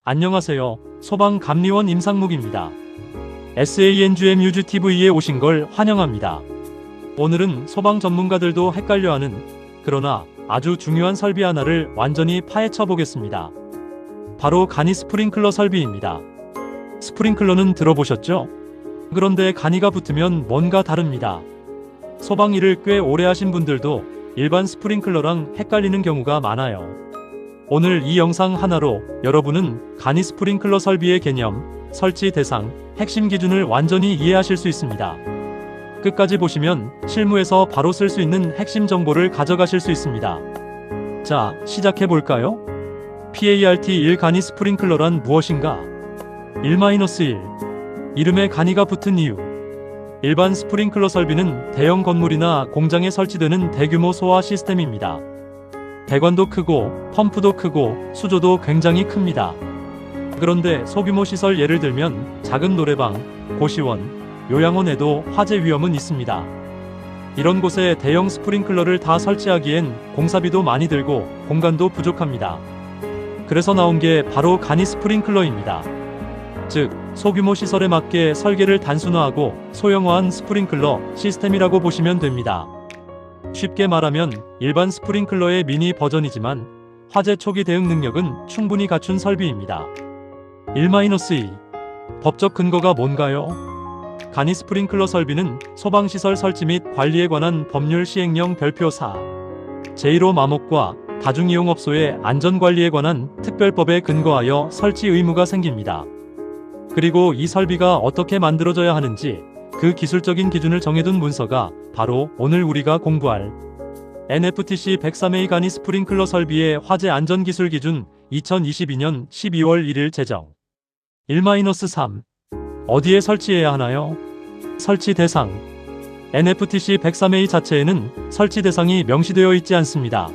안녕하세요. 소방감리원 임상묵입니다. SANGM UGTV에 오신 걸 환영합니다. 오늘은 소방 전문가들도 헷갈려하는 그러나 아주 중요한 설비 하나를 완전히 파헤쳐 보겠습니다. 바로 간이 스프링클러 설비입니다. 스프링클러는 들어보셨죠? 그런데 간이가 붙으면 뭔가 다릅니다. 소방 일을 꽤 오래 하신 분들도 일반 스프링클러랑 헷갈리는 경우가 많아요. 오늘 이 영상 하나로 여러분은 간이 스프링클러 설비의 개념, 설치 대상, 핵심 기준을 완전히 이해하실 수 있습니다. 끝까지 보시면 실무에서 바로 쓸 수 있는 핵심 정보를 가져가실 수 있습니다. 자, 시작해 볼까요? PART1 간이 스프링클러란 무엇인가? 1-1 이름에 간이가 붙은 이유. 일반 스프링클러 설비는 대형 건물이나 공장에 설치되는 대규모 소화 시스템입니다. 배관도 크고 펌프도 크고 수조도 굉장히 큽니다. 그런데 소규모 시설 예를 들면 작은 노래방, 고시원, 요양원에도 화재 위험은 있습니다. 이런 곳에 대형 스프링클러를 다 설치하기엔 공사비도 많이 들고 공간도 부족합니다. 그래서 나온 게 바로 간이 스프링클러입니다. 즉, 소규모 시설에 맞게 설계를 단순화하고 소형화한 스프링클러 시스템이라고 보시면 됩니다. 쉽게 말하면 일반 스프링클러의 미니 버전이지만 화재 초기 대응 능력은 충분히 갖춘 설비입니다. 1-2 법적 근거가 뭔가요? 간이 스프링클러 설비는 소방시설 설치 및 관리에 관한 법률 시행령 별표 4 제1호 마목과 다중이용업소의 안전관리에 관한 특별법에 근거하여 설치 의무가 생깁니다. 그리고 이 설비가 어떻게 만들어져야 하는지 그 기술적인 기준을 정해둔 문서가 바로 오늘 우리가 공부할 NFTC 103A 간이 스프링클러 설비의 화재 안전기술 기준 2022년 12월 1일 제정. 1-3 어디에 설치해야 하나요? 설치 대상. NFTC 103A 자체에는 설치 대상이 명시되어 있지 않습니다.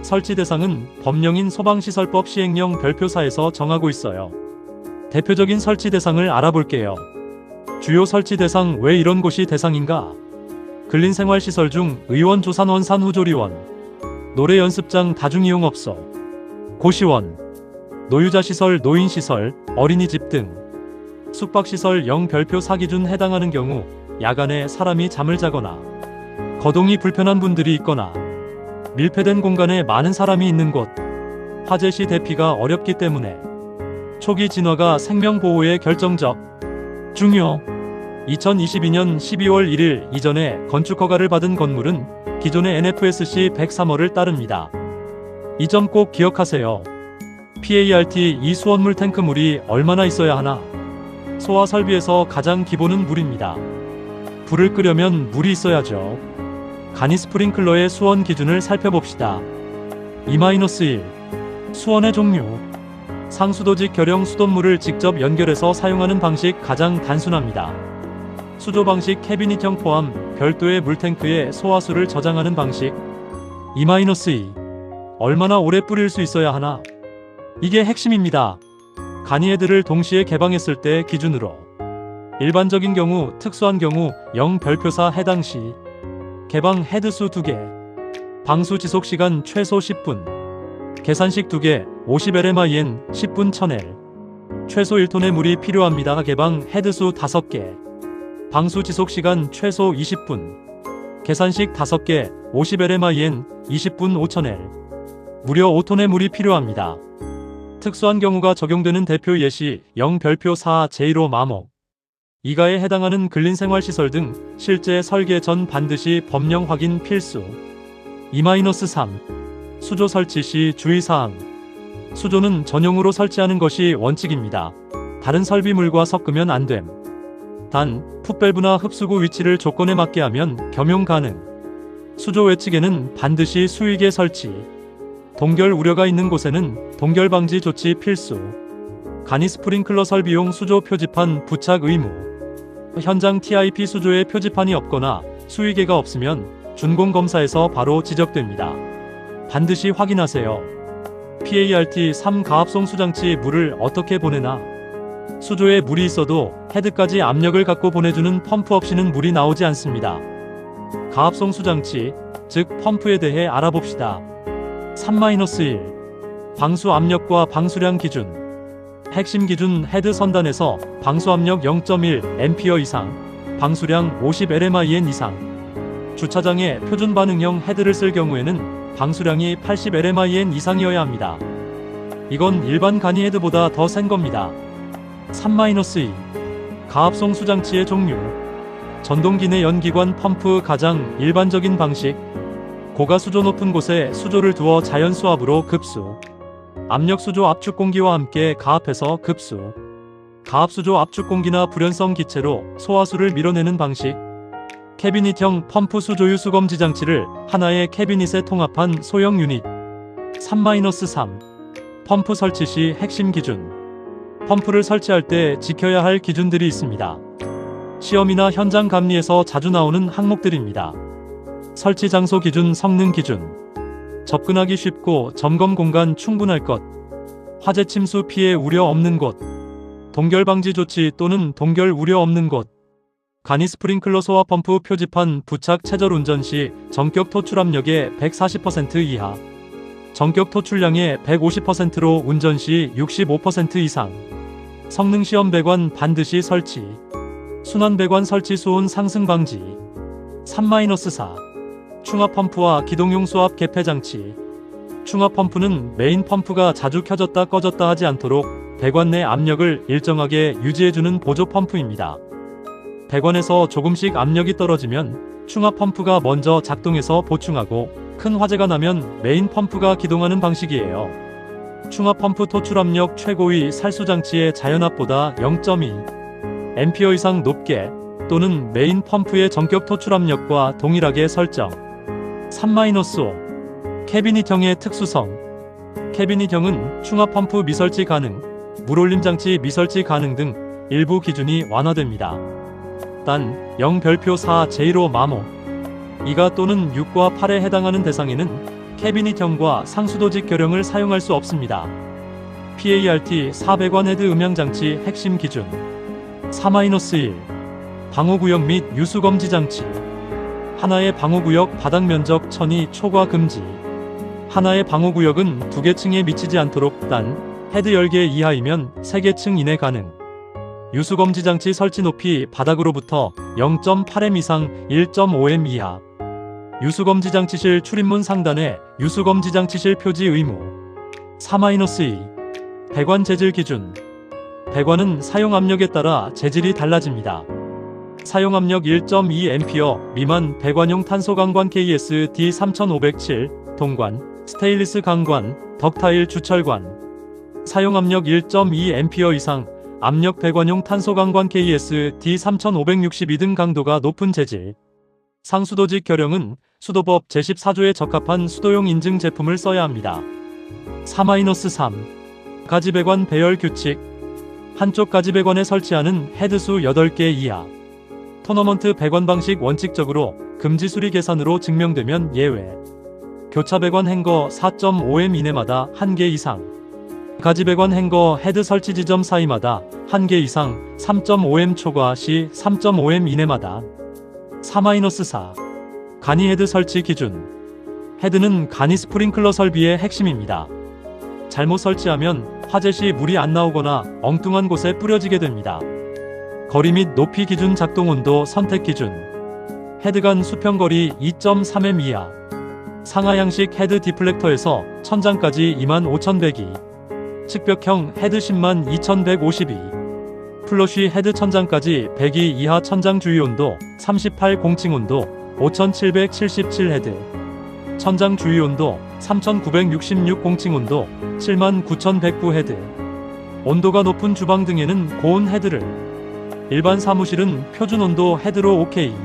설치 대상은 법령인 소방시설법 시행령 별표 4에서 정하고 있어요. 대표적인 설치 대상을 알아볼게요. 주요 설치 대상. 왜 이런 곳이 대상인가? 근린생활시설 중 의원 조산원 산후조리원, 노래연습장 다중이용업소, 고시원, 노유자시설 노인시설, 어린이집 등 숙박시설 0 별표 4 기준 해당하는 경우 야간에 사람이 잠을 자거나 거동이 불편한 분들이 있거나 밀폐된 공간에 많은 사람이 있는 곳, 화재 시 대피가 어렵기 때문에 초기 진화가 생명보호에 결정적 중요. 2022년 12월 1일 이전에 건축허가를 받은 건물은 기존의 NFSC 103호를 따릅니다. 이 점 꼭 기억하세요. PART 이 수원물 탱크물이 얼마나 있어야 하나? 소화 설비에서 가장 기본은 물입니다. 불을 끄려면 물이 있어야죠. 간이 스프링클러의 수원 기준을 살펴봅시다. 2-1 수원의 종류. 상수도직 결형 수돗물을 직접 연결해서 사용하는 방식 가장 단순합니다. 수조 방식 캐비닛형 포함 별도의 물탱크에 소화수를 저장하는 방식. 2-2 얼마나 오래 뿌릴 수 있어야 하나? 이게 핵심입니다. 간이헤드를 동시에 개방했을 때 기준으로 일반적인 경우, 특수한 경우 0 별표 4 해당 시 개방 헤드수 2개, 방수 지속시간 최소 10분, 계산식 2개, 50LMIN 10분 1000L, 최소 1톤의 물이 필요합니다. 개방 헤드수 5개, 방수 지속시간 최소 20분, 계산식 5개, 50LMIN 20분 5000L, 무려 5톤의 물이 필요합니다. 특수한 경우가 적용되는 대표 예시 0 별표 4 제1호 마목. 이가에 해당하는 근린생활시설 등 실제 설계 전 반드시 법령 확인 필수. 2-3 수조 설치 시 주의사항. 수조는 전용으로 설치하는 것이 원칙입니다. 다른 설비물과 섞으면 안됨. 단, 풋밸브나 흡수구 위치를 조건에 맞게 하면 겸용 가능. 수조 외측에는 반드시 수위계 설치. 동결 우려가 있는 곳에는 동결 방지 조치 필수. 간이 스프링클러 설비용 수조 표지판 부착 의무. 현장 TIP 수조에 표지판이 없거나 수위계가 없으면 준공검사에서 바로 지적됩니다. 반드시 확인하세요. PART 3 가압송 수장치 물을 어떻게 보내나? 수조에 물이 있어도 헤드까지 압력을 갖고 보내주는 펌프 없이는 물이 나오지 않습니다. 가압송 수장치, 즉 펌프에 대해 알아봅시다. 3-1 방수 압력과 방수량 기준. 핵심 기준 헤드 선단에서 방수압력 0.1A 이상, 방수량 50LMIN 이상, 주차장에 표준 반응형 헤드를 쓸 경우에는 방수량이 80LMIN 이상이어야 합니다. 이건 일반 간이 헤드보다 더 센 겁니다. 3-2 가압송 수장치의 종류. 전동기내 연기관 펌프 가장 일반적인 방식. 고가 수조 높은 곳에 수조를 두어 자연 수압으로 급수. 압력 수조 압축공기와 함께 가압해서 급수. 가압수조 압축공기나 불연성 기체로 소화수를 밀어내는 방식. 캐비닛형 펌프 수조유 수검지 장치를 하나의 캐비닛에 통합한 소형 유닛. 3-3 펌프 설치 시 핵심 기준. 펌프를 설치할 때 지켜야 할 기준들이 있습니다. 시험이나 현장 감리에서 자주 나오는 항목들입니다. 설치 장소 기준, 성능 기준. 접근하기 쉽고 점검 공간 충분할 것. 화재 침수 피해 우려 없는 곳. 동결 방지 조치 또는 동결 우려 없는 곳. 간이 스프링클러 소화 펌프 표지판 부착 체절 운전 시 전격 토출 압력의 140% 이하. 전격 토출량의 150%로 운전 시 65% 이상. 성능 시험 배관 반드시 설치. 순환 배관 설치 수온 상승 방지. 3-4 충압 펌프와 기동용 수압 개폐 장치. 충압 펌프는 메인 펌프가 자주 켜졌다 꺼졌다 하지 않도록 배관 내 압력을 일정하게 유지해주는 보조 펌프입니다. 배관에서 조금씩 압력이 떨어지면 충압 펌프가 먼저 작동해서 보충하고 큰 화재가 나면 메인 펌프가 기동하는 방식이에요. 충압 펌프 토출 압력 최고의 살수 장치의 자연압보다 0.2A 이상 높게 또는 메인 펌프의 전격 토출 압력과 동일하게 설정. 3-5 캐비닛형의 특수성. 캐비닛형은 충압 펌프 미설치 가능, 물올림 장치 미설치 가능 등 일부 기준이 완화됩니다. 단 0 별표 4 제1호 마모 2가 또는 6과 8에 해당하는 대상에는 캐비닛형과 상수도직 결형을 사용할 수 없습니다. PART 4배관 헤드 음향장치 핵심 기준. 3-1 방호구역 및 유수검지 장치. 하나의 방호구역 바닥 면적 1000이 초과 금지. 하나의 방호구역은 2개 층에 미치지 않도록 단 헤드 10개 이하이면 3개 층 이내 가능. 유수검지 장치 설치 높이 바닥으로부터 0.8m 이상 1.5m 이하. 유수검지 장치실 출입문 상단에 유수검지 장치실 표지 의무. 3-2 배관 재질 기준. 배관은 사용 압력에 따라 재질이 달라집니다. 사용 압력 1.2A 미만 배관용 탄소 강관 KS D3507 동관, 스테인리스 강관, 덕타일 주철관. 사용 압력 1.2A 이상 압력 배관용 탄소 강관 KS D3562 등 강도가 높은 재질. 상수도직 결형은 수도법 제14조에 적합한 수도용 인증 제품을 써야 합니다. 3-3 가지배관 배열 규칙. 한쪽 가지배관에 설치하는 헤드수 8개 이하. 토너먼트 배관 방식 원칙적으로 금지 수리 계산으로 증명되면 예외. 교차 배관 행거 4.5m 이내마다 1개 이상. 가지 배관 행거 헤드 설치 지점 사이마다 1개 이상 3.5m 초과 시 3.5m 이내마다. 3-4 간이 헤드 설치 기준. 헤드는 간이 스프링클러 설비의 핵심입니다. 잘못 설치하면 화재 시 물이 안 나오거나 엉뚱한 곳에 뿌려지게 됩니다. 거리 및 높이 기준 작동 온도 선택 기준. 헤드간 수평거리 2.3m 이하. 상하 양식 헤드 디플렉터에서 천장까지 25102. 측벽형 헤드 102,152. 플러쉬 헤드 천장까지 102 이하 천장 주위 온도 38 공칭 온도 5777 헤드. 천장 주위 온도 3966 공칭 온도 79109 헤드. 온도가 높은 주방 등에는 고온 헤드를. 일반 사무실은 표준 온도 헤드로 OK.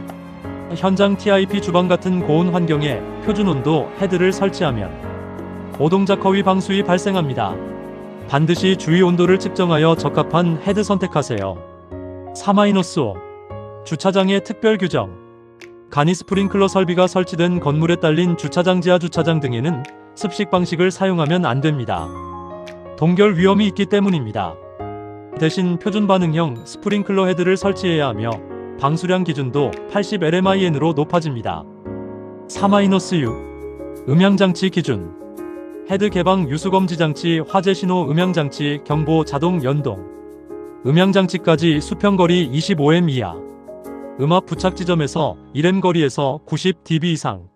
현장 TIP 주방 같은 고온 환경에 표준 온도 헤드를 설치하면 오동작 허위 방수이 발생합니다. 반드시 주위 온도를 측정하여 적합한 헤드 선택하세요. 3-5 주차장의 특별 규정. 간이 스프링클러 설비가 설치된 건물에 딸린 주차장, 지하 주차장 등에는 습식 방식을 사용하면 안 됩니다. 동결 위험이 있기 때문입니다. 대신 표준 반응형 스프링클러 헤드를 설치해야 하며 방수량 기준도 80LMIN으로 높아집니다. 3-6 음향장치 기준. 헤드 개방 유수검지 장치, 화재 신호 음향 장치, 경보 자동 연동 음향 장치까지 수평거리 25m 이하, 음압 부착 지점에서 1m 거리에서 90dB 이상,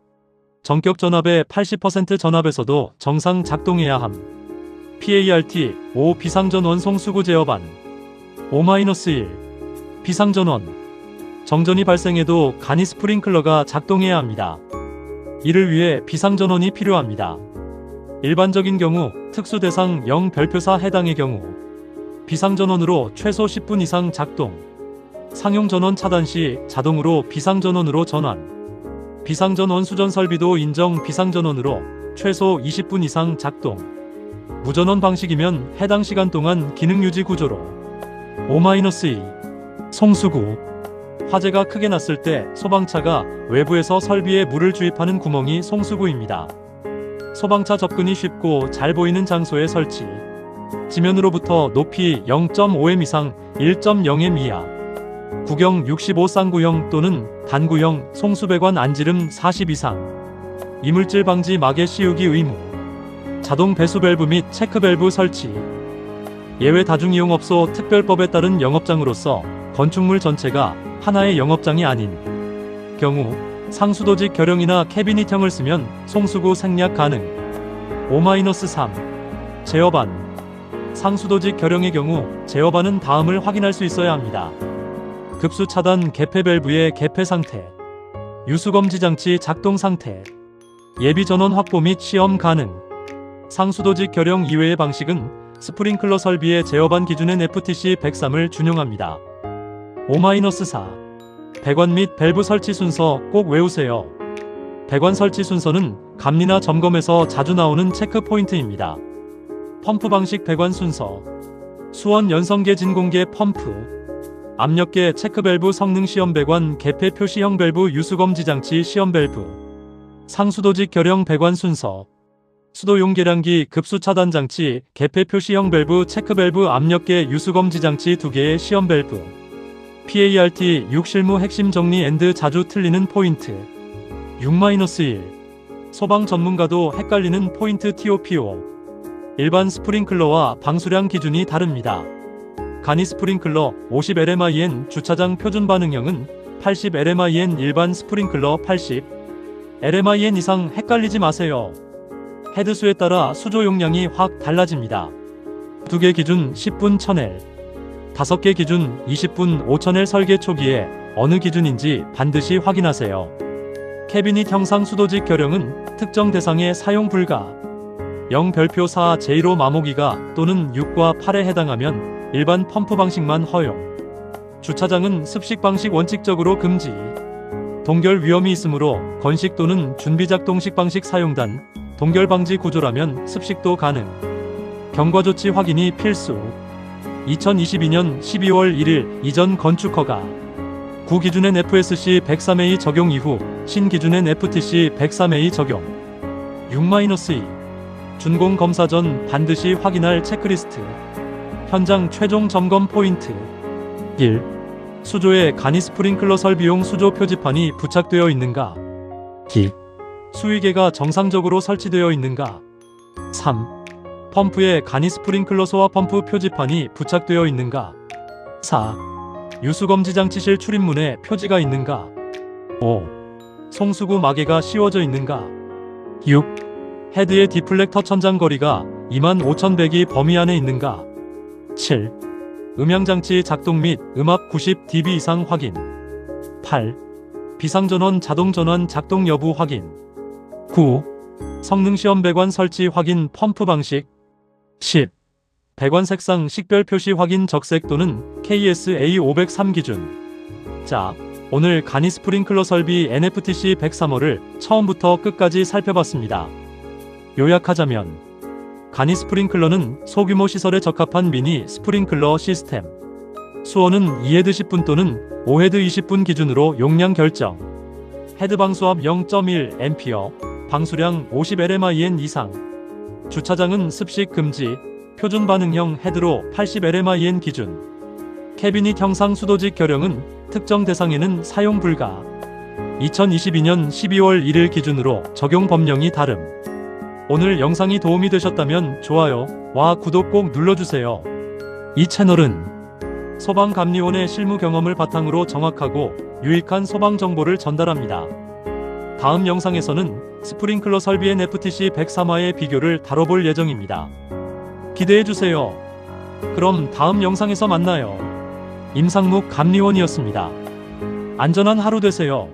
전격 전압의 80% 전압에서도 정상 작동해야 함. PART 5 비상전원 송수구 제어반 5-1 비상전원 정전이 발생해도 간이 스프링클러가 작동해야 합니다. 이를 위해 비상전원이 필요합니다. 일반적인 경우, 특수 대상 0 별표사 해당의 경우 비상전원으로 최소 10분 이상 작동, 상용 전원 차단 시 자동으로 비상전원으로 전환, 비상전원 수전 설비도 인정 비상전원으로 최소 20분 이상 작동, 무전원 방식이면 해당 시간 동안 기능 유지 구조로 5-2 송수구 화재가 크게 났을 때 소방차가 외부에서 설비에 물을 주입하는 구멍이 송수구입니다. 소방차 접근이 쉽고 잘 보이는 장소에 설치, 지면으로부터 높이 0.5m 이상 1.0m 이하, 구경 65 쌍구형 또는 단구형 송수배관 안지름 40 이상, 이물질 방지 마개 씌우기 의무, 자동 배수 밸브 및 체크 밸브 설치, 예외 다중이용업소 특별법에 따른 영업장으로서 건축물 전체가 하나의 영업장이 아닌 경우 상수도직 결형이나 캐비닛형을 쓰면 송수구 생략 가능. 5-3 제어반 상수도직 결형의 경우 제어반은 다음을 확인할 수 있어야 합니다. 급수 차단 개폐 밸브의 개폐 상태, 유수검지 장치 작동 상태, 예비 전원 확보 및 시험 가능. 상수도직 결형 이외의 방식은 스프링클러 설비의 제어반 기준엔 FTC 103을 준용합니다. 5-4 배관 및 밸브 설치 순서 꼭 외우세요. 배관 설치 순서는 감리나 점검에서 자주 나오는 체크 포인트입니다. 펌프 방식 배관 순서, 수원 연성계 진공계 펌프, 압력계 체크 밸브 성능 시험 배관 개폐 표시형 밸브 유수검지 장치 시험 밸브, 상수도직 결형 배관 순서, 수도용 계량기 급수 차단 장치 개폐 표시형 밸브 체크 밸브 압력계 유수검지 장치 2개의 시험 밸브, PART 6 실무 핵심 정리 앤드 자주 틀리는 포인트. 6-1 소방 전문가도 헷갈리는 포인트 TOPO. 일반 스프링클러와 방수량 기준이 다릅니다. 간이 스프링클러 50 LMIN 주차장 표준 반응형은 80 LMIN 일반 스프링클러 80 LMIN 이상 헷갈리지 마세요. 헤드수에 따라 수조 용량이 확 달라집니다. 2개 기준 10분 1000L, 5개 기준 20분 5000L 설계 초기에 어느 기준인지 반드시 확인하세요. 캐비닛 형상 수도직 결형은 특정 대상에 사용 불가. 0 별표 4 제1호 마모기가 또는 6과 8에 해당하면 일반 펌프 방식만 허용. 주차장은 습식 방식 원칙적으로 금지. 동결 위험이 있으므로 건식 또는 준비작동식 방식 사용단, 동결 방지 구조라면 습식도 가능. 경과조치 확인이 필수. 2022년 12월 1일 이전 건축허가 구기준엔 FSC 103A 적용 이후 신기준엔 FTC 103A 적용. 6-2 준공 검사 전 반드시 확인할 체크리스트. 현장 최종 점검 포인트. 1. 수조에 간이 스프링클러 설비용 수조 표지판이 부착되어 있는가? 2. 수위계가 정상적으로 설치되어 있는가? 3. 펌프에 간이 스프링클러 소화 펌프 표지판이 부착되어 있는가? 4. 유수검지 장치실 출입문에 표지가 있는가? 5. 송수구 마개가 씌워져 있는가? 6. 헤드의 디플렉터 천장 거리가 25100이 범위 안에 있는가? 7. 음향장치 작동 및 음압 90dB 이상 확인. 8. 비상전원 자동전원 작동 여부 확인. 9. 성능시험 배관 설치 확인 펌프 방식. 10. 배관 색상 식별 표시 확인 적색 또는 KSA 503 기준. 자, 오늘 간이 스프링클러 설비 NFTC 103호를 처음부터 끝까지 살펴봤습니다. 요약하자면 간이 스프링클러는 소규모 시설에 적합한 미니 스프링클러 시스템. 수온은 2헤드 10분 또는 5헤드 20분 기준으로 용량 결정. 헤드 방수압 0.1A, 방수량 50 LMIN 이상. 주차장은 습식 금지, 표준 반응형 헤드로 80 LMIN 기준. 캐비닛 형상 수도직 결형은 특정 대상에는 사용 불가. 2022년 12월 1일 기준으로 적용 법령이 다름. 오늘 영상이 도움이 되셨다면 좋아요와 구독 꼭 눌러주세요. 이 채널은 소방감리원의 실무 경험을 바탕으로 정확하고 유익한 소방 정보를 전달합니다. 다음 영상에서는 스프링클러 설비의 FTC 103화의 비교를 다뤄볼 예정입니다. 기대해주세요. 그럼 다음 영상에서 만나요. 임상묵 감리원이었습니다. 안전한 하루 되세요.